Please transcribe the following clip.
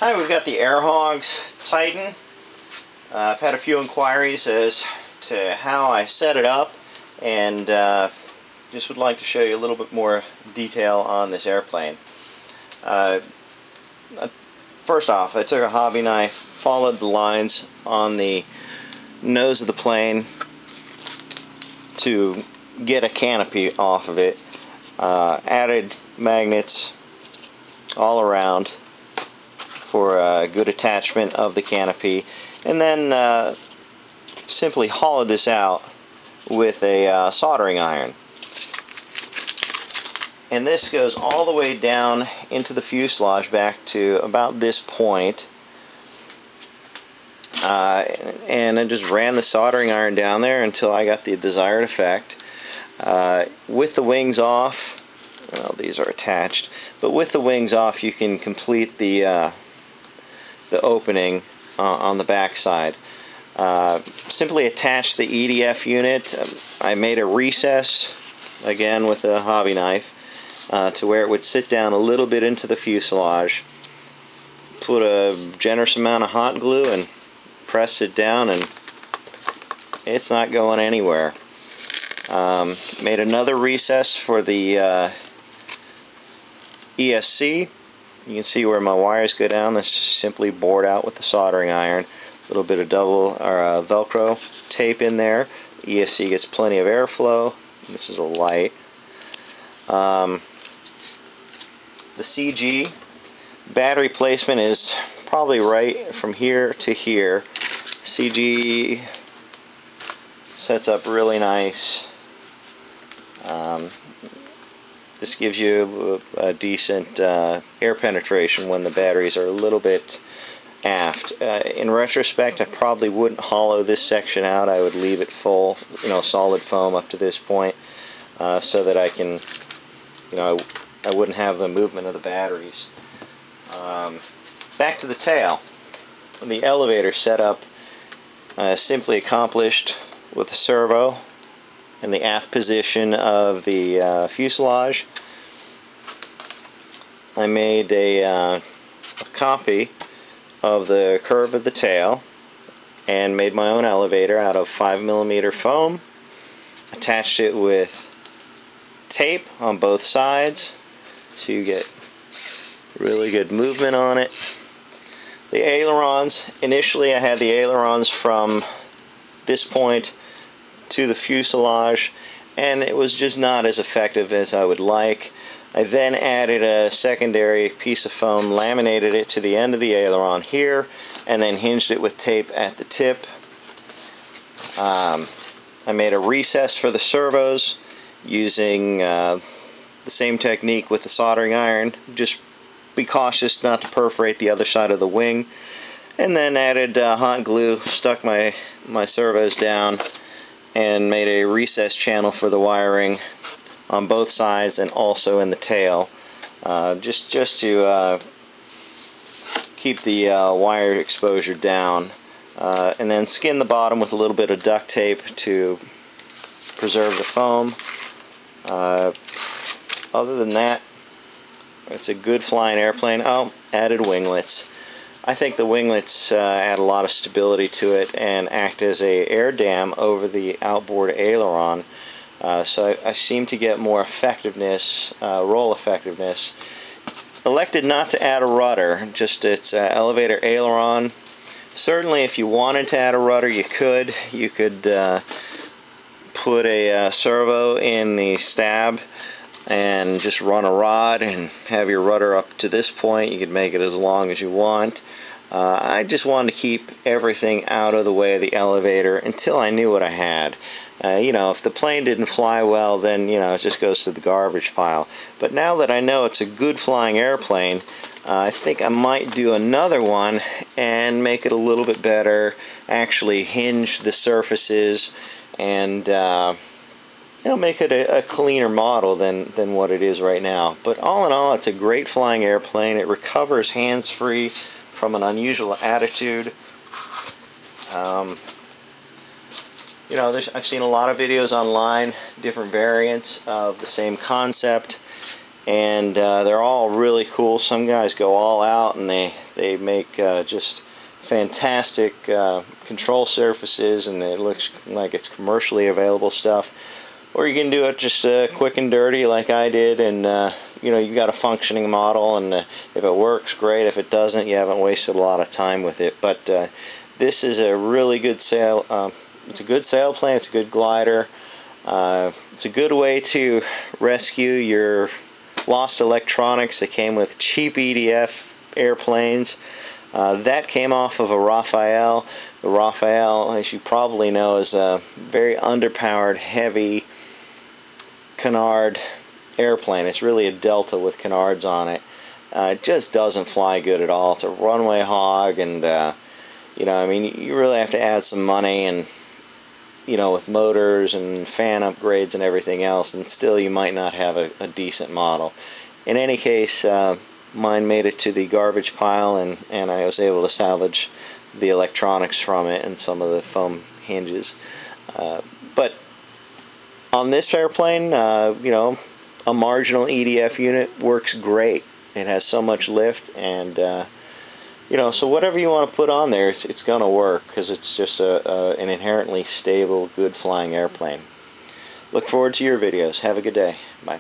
Hi, we've got the Air Hogs Titan. I've had a few inquiries as to how I set it up, and just would like to show you a little bit more detail on this airplane. First off, I took a hobby knife, followed the lines on the nose of the plane to get a canopy off of it, added magnets all around for a good attachment of the canopy, and then simply hollowed this out with a soldering iron. And this goes all the way down into the fuselage back to about this point. And I just ran the soldering iron down there until I got the desired effect. With the wings off, well, these are attached, but with the wings off you can complete the opening on the back side. Simply attach the EDF unit. I made a recess, again with a hobby knife, to where it would sit down a little bit into the fuselage. Put a generous amount of hot glue and press it down, and it's not going anywhere. Made another recess for the ESC. You can see where my wires go down. That's just simply bored out with the soldering iron. A little bit of Velcro tape in there. The ESC gets plenty of airflow. This is a light. The CG battery placement is probably right from here to here. CG sets up really nice. This gives you a decent air penetration when the batteries are a little bit aft. In retrospect, I probably wouldn't hollow this section out. I would leave it full, solid foam up to this point, so that I can, I wouldn't have the movement of the batteries. Back to the tail. The elevator setup simply accomplished with a servo in the aft position of the fuselage. I made a copy of the curve of the tail and made my own elevator out of 5mm foam. Attached it with tape on both sides so you get really good movement on it. The ailerons, initially I had the ailerons from this point to the fuselage, and it was just not as effective as I would like. I then added a secondary piece of foam, laminated it to the end of the aileron here, and then hinged it with tape at the tip. I made a recess for the servos using the same technique with the soldering iron. Just be cautious not to perforate the other side of the wing. And then added hot glue, stuck my servos down, and made a recess channel for the wiring on both sides and also in the tail, just to keep the wire exposure down, and then skin the bottom with a little bit of duct tape to preserve the foam. Other than that, it's a good flying airplane. Oh, added winglets. I think the winglets add a lot of stability to it and act as a air dam over the outboard aileron. So I seem to get more effectiveness, roll effectiveness. Elected not to add a rudder, just its elevator aileron. Certainly if you wanted to add a rudder, you could. You could put a servo in the stab and just run a rod and have your rudder up to this point. You could make it as long as you want. I just wanted to keep everything out of the way of the elevator until I knew what I had. If the plane didn't fly well, then it just goes to the garbage pile. But now that I know it's a good flying airplane, I think I might do another one and make it a little bit better, actually hinge the surfaces, and make it a cleaner model than what it is right now. But all in all, it's a great flying airplane. It recovers hands-free from an unusual attitude. I've seen a lot of videos online, different variants of the same concept, and they're all really cool. Some guys go all out and they make just fantastic control surfaces, and it looks like it's commercially available stuff. Or you can do it just quick and dirty like I did, and you know, you got a functioning model, and if it works, great. If it doesn't, you haven't wasted a lot of time with it. But this is a really good sail. It's a good sailplane. It's a good glider. It's a good way to rescue your lost electronics that came with cheap EDF airplanes. That came off of a Raphael. The Raphael, as you probably know, is a very underpowered, heavy canard airplane. It's really a Delta with canards on it. It just doesn't fly good at all. It's a runway hog, and you know, I mean, you really have to add some money, and you know, with motors and fan upgrades and everything else, and still you might not have a decent model. In any case, mine made it to the garbage pile, and I was able to salvage the electronics from it and some of the foam hinges. But on this airplane, you know, a marginal EDF unit works great. It has so much lift, and you know, so whatever you want to put on there, it's going to work, because it's just an inherently stable, good flying airplane. Look forward to your videos. Have a good day. Bye.